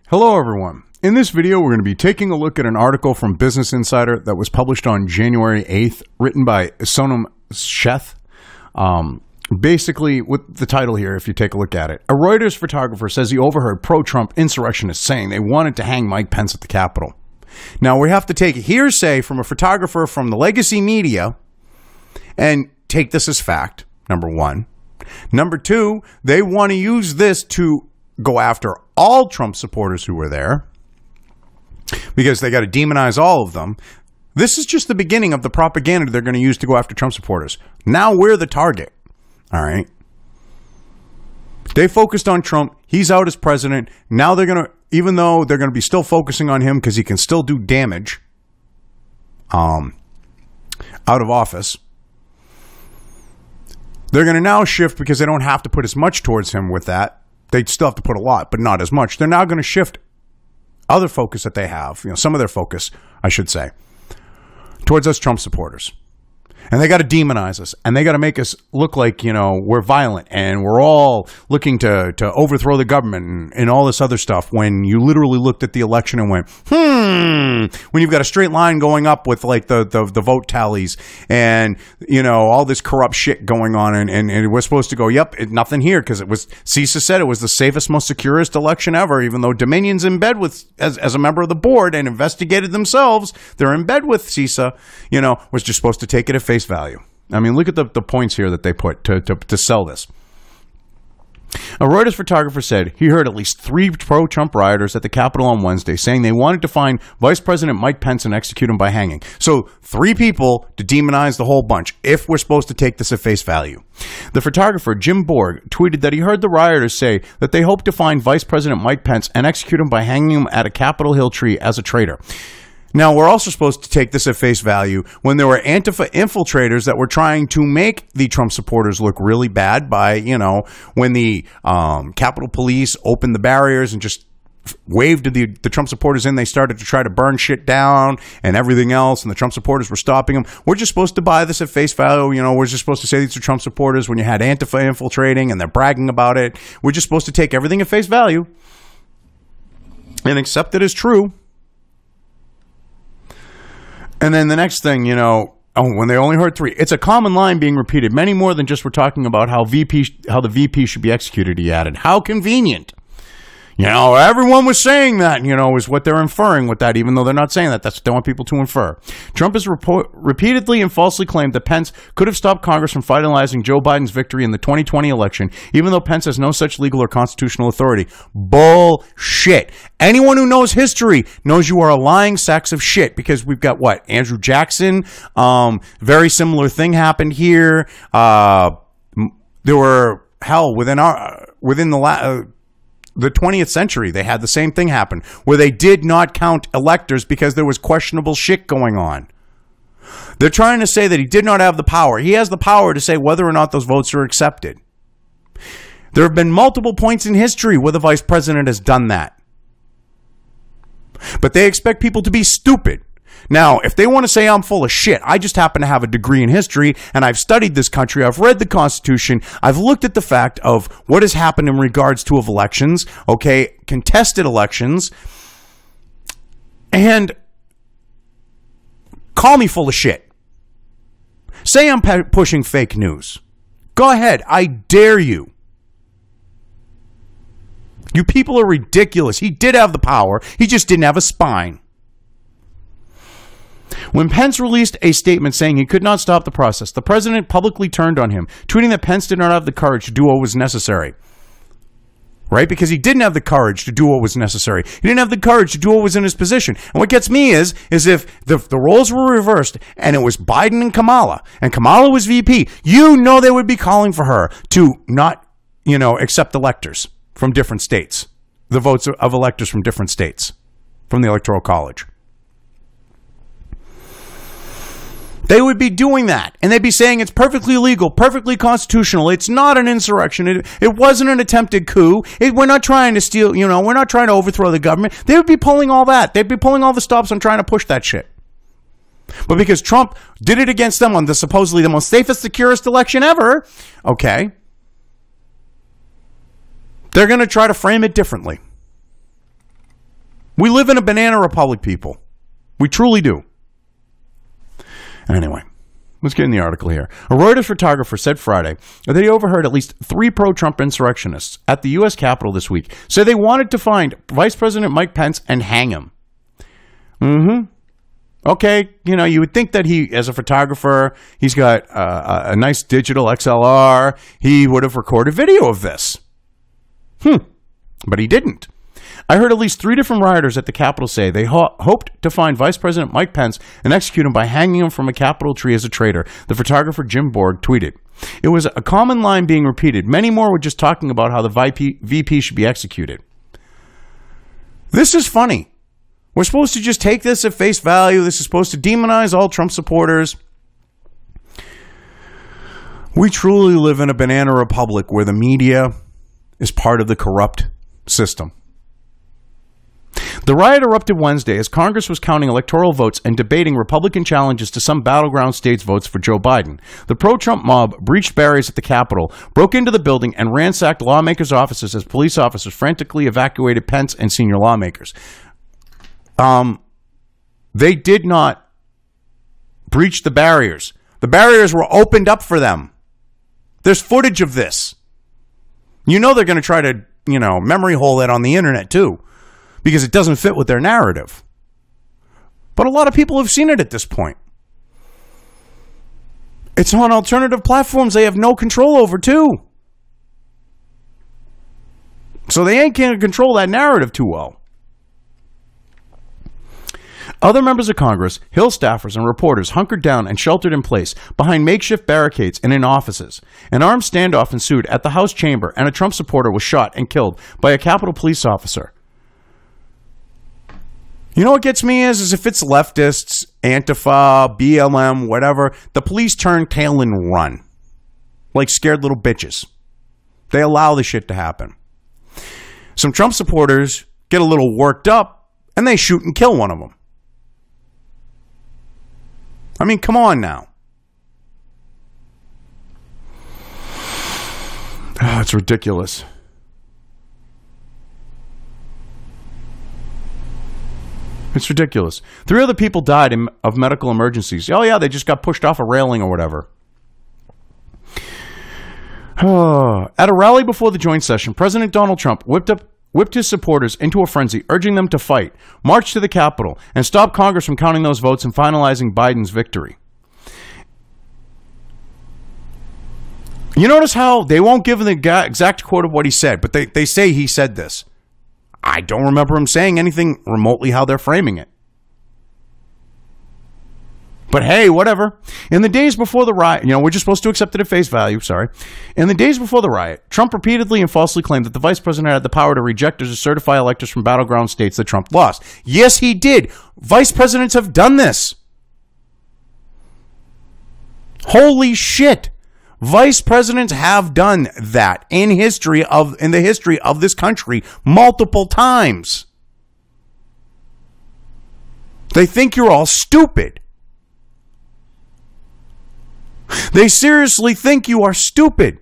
Hello everyone. In this video, we're going to be taking a look at an article from Business Insider that was published on January 8th, written by Sonam Sheth. Basically, with the title here, if you take a look at it, a Reuters photographer says he overheard pro-Trump insurrectionists saying they wanted to hang Mike Pence at the Capitol. Now, we have to take hearsay from a photographer from the legacy media and take this as fact, number one. Number two, they want to use this to go after all Trump supporters who were there because they got to demonize all of them. This is just the beginning of the propaganda they're going to use to go after Trump supporters. Now we're the target. All right. They focused on Trump. He's out as president. Now they're going to, even though they're going to be still focusing on him because he can still do damage out of office, they're going to now shift because they don't have to put as much towards him with that. They still have to put a lot, but not as much. They're now going to shift other focus that they have, some of their focus, I should say, towards us Trump supporters. And they got to demonize us, and they got to make us look like, we're violent and we're all looking to overthrow the government and all this other stuff when you literally looked at the election and went, when you've got a straight line going up with like the vote tallies and, all this corrupt shit going on and it was supposed to go, nothing here because it was, CISA said it was the safest, most securest election ever, even though Dominion's in bed with, as a member of the board and investigated themselves, they're in bed with CISA, was just supposed to take it at face value. I mean, look at the points here that they put to sell this. A Reuters photographer said he heard at least 3 pro-Trump rioters at the Capitol on Wednesday saying they wanted to find Vice President Mike Pence and execute him by hanging. So 3 people to demonize the whole bunch, if we're supposed to take this at face value. The photographer, Jim Borg, tweeted that he heard the rioters say that they hope to find Vice President Mike Pence and execute him by hanging him at a Capitol Hill tree as a traitor. Now, we're also supposed to take this at face value when there were Antifa infiltrators that were trying to make the Trump supporters look really bad by, when the Capitol Police opened the barriers and just waved the Trump supporters in, they started to try to burn shit down and everything else, and the Trump supporters were stopping them. We're just supposed to buy this at face value. We're just supposed to say these are Trump supporters when you had Antifa infiltrating and they're bragging about it. We're just supposed to take everything at face value and accept it as true. And then the next thing, when they only heard 3, it's a common line being repeated, many more than just we're talking about how the VP should be executed, he added. How convenient. Everyone was saying that, is what they're inferring with that, even though they're not saying that. That's what they want people to infer. Trump has repeatedly and falsely claimed that Pence could have stopped Congress from finalizing Joe Biden's victory in the 2020 election, even though Pence has no such legal or constitutional authority. Bullshit. Anyone who knows history knows you are a lying sacks of shit, because we've got what? Andrew Jackson. Very similar thing happened here. There were, within the 20th century, they had the same thing happen, where they did not count electors because there was questionable shit going on. They're trying to say that he did not have the power. He has the power to say whether or not those votes are accepted. There have been multiple points in history where the vice president has done that. But they expect people to be stupid. Now, if they want to say I'm full of shit, I just happen to have a degree in history, and I've studied this country, I've read the Constitution, I've looked at the fact of what has happened in regards to elections, contested elections, and call me full of shit. Say I'm pushing fake news. Go ahead, I dare you. You people are ridiculous. He did have the power, he just didn't have a spine. When Pence released a statement saying he could not stop the process, the president publicly turned on him, tweeting that Pence did not have the courage to do what was necessary. Right? Because he didn't have the courage to do what was necessary. He didn't have the courage to do what was in his position. And what gets me is if the roles were reversed and it was Biden and Kamala was VP, they would be calling for her to not, accept electors from different states, the votes of electors from different states, from the Electoral College. They would be doing that, and they'd be saying it's perfectly legal, perfectly constitutional. It's not an insurrection. It wasn't an attempted coup. We're not trying to steal, we're not trying to overthrow the government. They would be pulling all that. They'd be pulling all the stops on trying to push that shit. But because Trump did it against them on supposedly the most safest, securest election ever, they're going to try to frame it differently. We live in a banana republic, people. We truly do. Anyway, let's get in the article here. A Reuters photographer said Friday that he overheard at least 3 pro-Trump insurrectionists at the U.S. Capitol this week say they wanted to find Vice President Mike Pence and hang him. Okay, you would think that he, as a photographer, he's got a nice digital XLR. He would have recorded video of this. But he didn't. I heard at least 3 different rioters at the Capitol say they hoped to find Vice President Mike Pence and execute him by hanging him from a Capitol tree as a traitor, the photographer Jim Borg tweeted. It was a common line being repeated. Many more were just talking about how the VP should be executed. This is funny. We're supposed to just take this at face value. This is supposed to demonize all Trump supporters. We truly live in a banana republic where the media is part of the corrupt system. The riot erupted Wednesday as Congress was counting electoral votes and debating Republican challenges to some battleground states' votes for Joe Biden. The pro-Trump mob breached barriers at the Capitol, broke into the building, and ransacked lawmakers' offices as police officers frantically evacuated Pence and senior lawmakers. They did not breach the barriers. The barriers were opened up for them. There's footage of this. They're going to try to, memory hole it on the internet too, because it doesn't fit with their narrative. But a lot of people have seen it at this point. It's on alternative platforms they have no control over too. So they ain't going to control that narrative too well. Other members of Congress, Hill staffers, and reporters hunkered down and sheltered in place behind makeshift barricades and in offices. An armed standoff ensued at the House chamber, and a Trump supporter was shot and killed by a Capitol police officer. What gets me is if it's leftists, Antifa, BLM, whatever, the police turn tail and run like scared little bitches. They allow the shit to happen. Some Trump supporters get a little worked up, and they shoot and kill one of them. I mean, come on now. It's ridiculous. It's ridiculous. 3 other people died of medical emergencies. Oh, yeah, they just got pushed off a railing or whatever. At a rally before the joint session, President Donald Trump whipped his supporters into a frenzy, urging them to fight, march to the Capitol, and stop Congress from counting those votes and finalizing Biden's victory. You notice how they won't give the exact quote of what he said, but they say he said this. I don't remember him saying anything remotely how they're framing it. But hey, whatever. In the days before the riot, we're just supposed to accept it at face value, sorry. In the days before the riot, Trump repeatedly and falsely claimed that the vice president had the power to reject or to certify electors from battleground states that Trump lost. Yes, he did. Vice presidents have done this. Holy shit. Vice presidents have done that in the history of this country multiple times. They think you're all stupid. They seriously think you are stupid.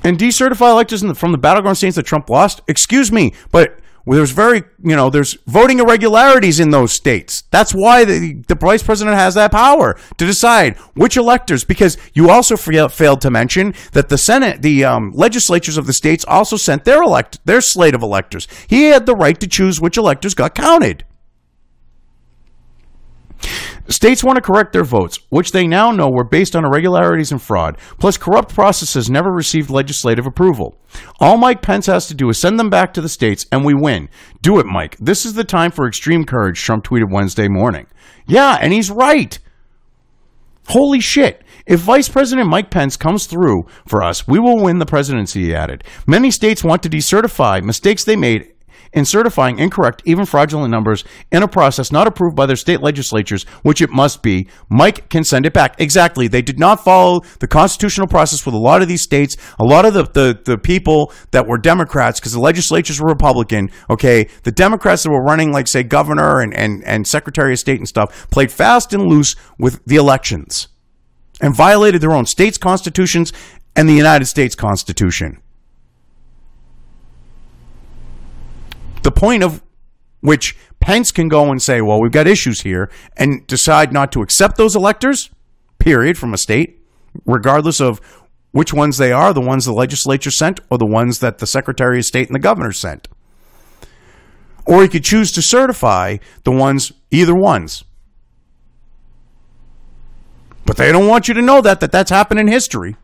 And decertify electors from the battleground states that Trump lost? Excuse me, but there's there's voting irregularities in those states. That's why the vice president has that power to decide which electors, because you also failed to mention that the Senate, the legislatures of the states also sent their slate of electors. He had the right to choose which electors got counted. States want to correct their votes, which they now know were based on irregularities and fraud, plus corrupt processes never received legislative approval. All Mike Pence has to do is send them back to the states, and we win. Do it, Mike. This is the time for extreme courage, Trump tweeted Wednesday morning. Yeah, and he's right. Holy shit. If Vice President Mike Pence comes through for us, we will win the presidency, he added. Many states want to decertify mistakes they made in certifying incorrect, even fraudulent numbers in a process not approved by their state legislatures, which it must be. Mike can send it back. Exactly. They did not follow the constitutional process with a lot of these states. A lot of the people that were Democrats, because the legislatures were Republican, okay, the Democrats that were running, like, say, governor and Secretary of State and stuff, played fast and loose with the elections and violated their own states' constitutions and the United States Constitution. the point of which Pence can go and say, well, we've got issues here, and decide not to accept those electors, period, from a state, regardless of which ones they are, the ones the legislature sent or the ones that the Secretary of State and the governor sent. Or he could choose to certify the ones, either ones. But they don't want you to know that that's happened in history.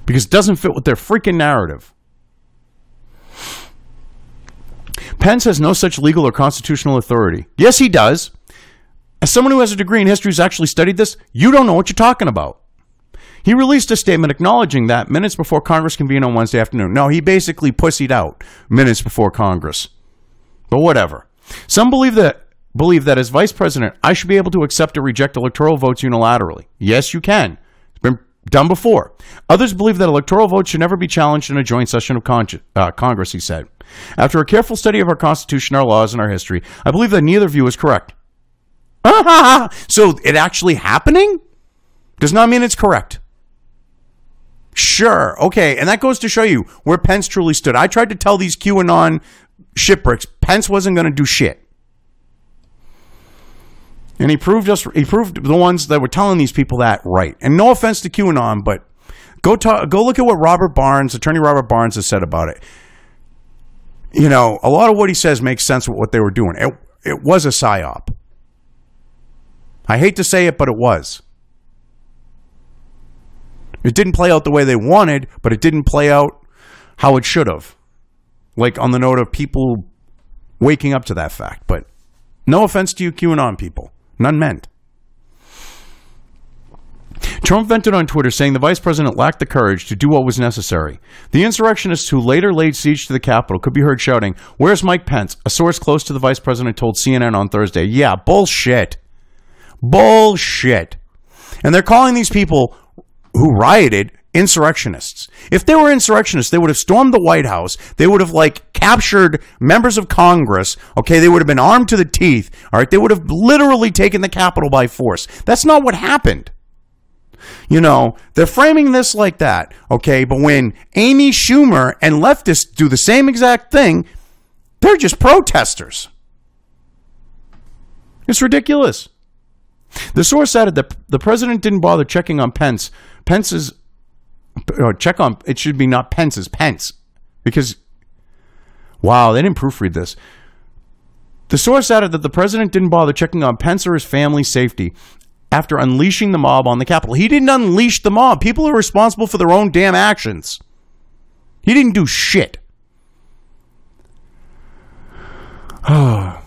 Because it doesn't fit with their freaking narrative. Pence has no such legal or constitutional authority. Yes, he does. As someone who has a degree in history who's actually studied this, you don't know what you're talking about. He released a statement acknowledging that minutes before Congress convened on Wednesday afternoon. No, he basically pussied out minutes before Congress. But whatever. Some believe that as vice president, I should be able to accept or reject electoral votes unilaterally. Yes, you can. It's been done before. Others believe that electoral votes should never be challenged in a joint session of Congress, he said. After a careful study of our Constitution, our laws, and our history, I believe that neither view is correct. So it actually happening does not mean it's correct. Sure, okay, and that goes to show you where Pence truly stood. I tried to tell these QAnon shitbricks Pence wasn't going to do shit. And he proved the ones that were telling these people that right. And no offense to QAnon, but go look at what Attorney Robert Barnes has said about it. You know, a lot of what he says makes sense with what they were doing. It was a psyop. I hate to say it, but it was. It didn't play out the way they wanted, but it didn't play out how it should have. Like on the note of people waking up to that fact. But no offense to you QAnon people. None meant. Trump vented on Twitter saying the vice president lacked the courage to do what was necessary. The insurrectionists who later laid siege to the Capitol could be heard shouting, "Where's Mike Pence?" A source close to the vice president told CNN on Thursday. Yeah, bullshit. Bullshit. And they're calling these people who rioted insurrectionists. If they were insurrectionists, they would have stormed the White House. They would have captured members of Congress. Okay, they would have been armed to the teeth. All right, they would have literally taken the Capitol by force. That's not what happened. You know, they're framing this like that. Okay, but when Amy Schumer and leftists do the same exact thing, they're just protesters. It's ridiculous. The source added that the president didn't bother checking on Pence's check on, it should be not Pence's, Pence. Because, wow, they didn't proofread this. The source added that the president didn't bother checking on Pence or his family's safety after unleashing the mob on the Capitol. He didn't unleash the mob. People are responsible for their own damn actions. He didn't do shit.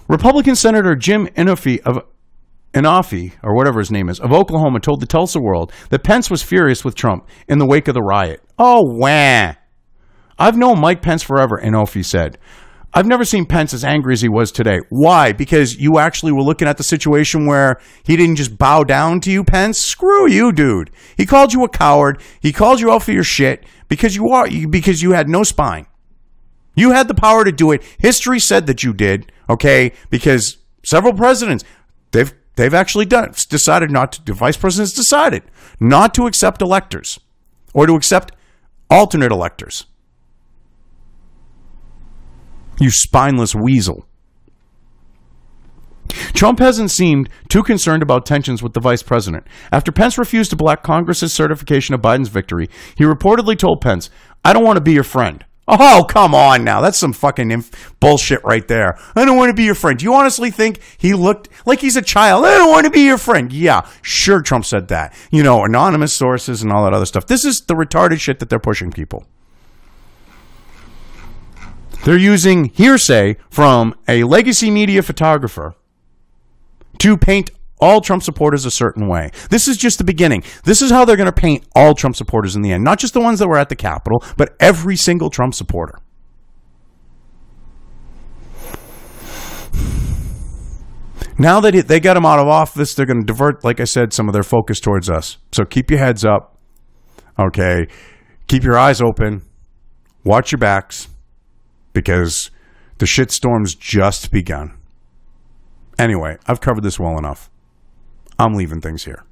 Republican Senator Jim Inhofe, or whatever his name is, of Oklahoma told the Tulsa World that Pence was furious with Trump in the wake of the riot. Oh, wah. I've known Mike Pence forever, Inhofe said. I've never seen Pence as angry as he was today. Why? Because you actually were looking at the situation where he didn't just bow down to you, Pence? Screw you, dude. He called you a coward. He called you out for your shit because you had no spine. You had the power to do it. History said that you did, okay? Because several presidents, they've actually decided not to, the vice presidents decided not to accept electors or to accept alternate electors. You spineless weasel. Trump hasn't seemed too concerned about tensions with the vice president. After Pence refused to block Congress's certification of Biden's victory, he reportedly told Pence, "I don't want to be your friend." Oh, come on now. That's some fucking bullshit right there. I don't want to be your friend. Do you honestly think he looked like he's a child? I don't want to be your friend. Yeah, sure, Trump said that. You know, anonymous sources and all that other stuff. This is the retarded shit that they're pushing people. They're using hearsay from a legacy media photographer to paint all Trump supporters a certain way. This is just the beginning. This is how they're going to paint all Trump supporters in the end. Not just the ones that were at the Capitol, but every single Trump supporter. Now that they got him out of office, they're going to divert, like I said, some of their focus towards us. So keep your heads up. Okay. Keep your eyes open. Watch your backs. Because the shitstorm's just begun. Anyway, I've covered this well enough. I'm leaving things here.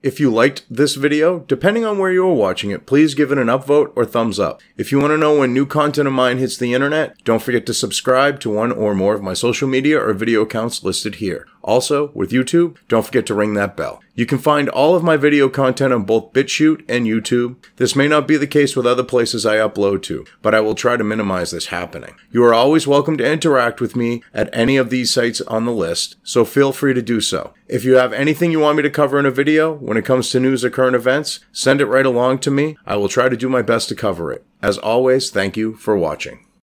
If you liked this video, depending on where you are watching it, please give it an upvote or thumbs up. If you want to know when new content of mine hits the internet, don't forget to subscribe to one or more of my social media or video accounts listed here. Also, with YouTube, don't forget to ring that bell. You can find all of my video content on both BitChute and YouTube. This may not be the case with other places I upload to, but I will try to minimize this happening. You are always welcome to interact with me at any of these sites on the list, so feel free to do so. If you have anything you want me to cover in a video when it comes to news or current events, send it right along to me. I will try to do my best to cover it. As always, thank you for watching.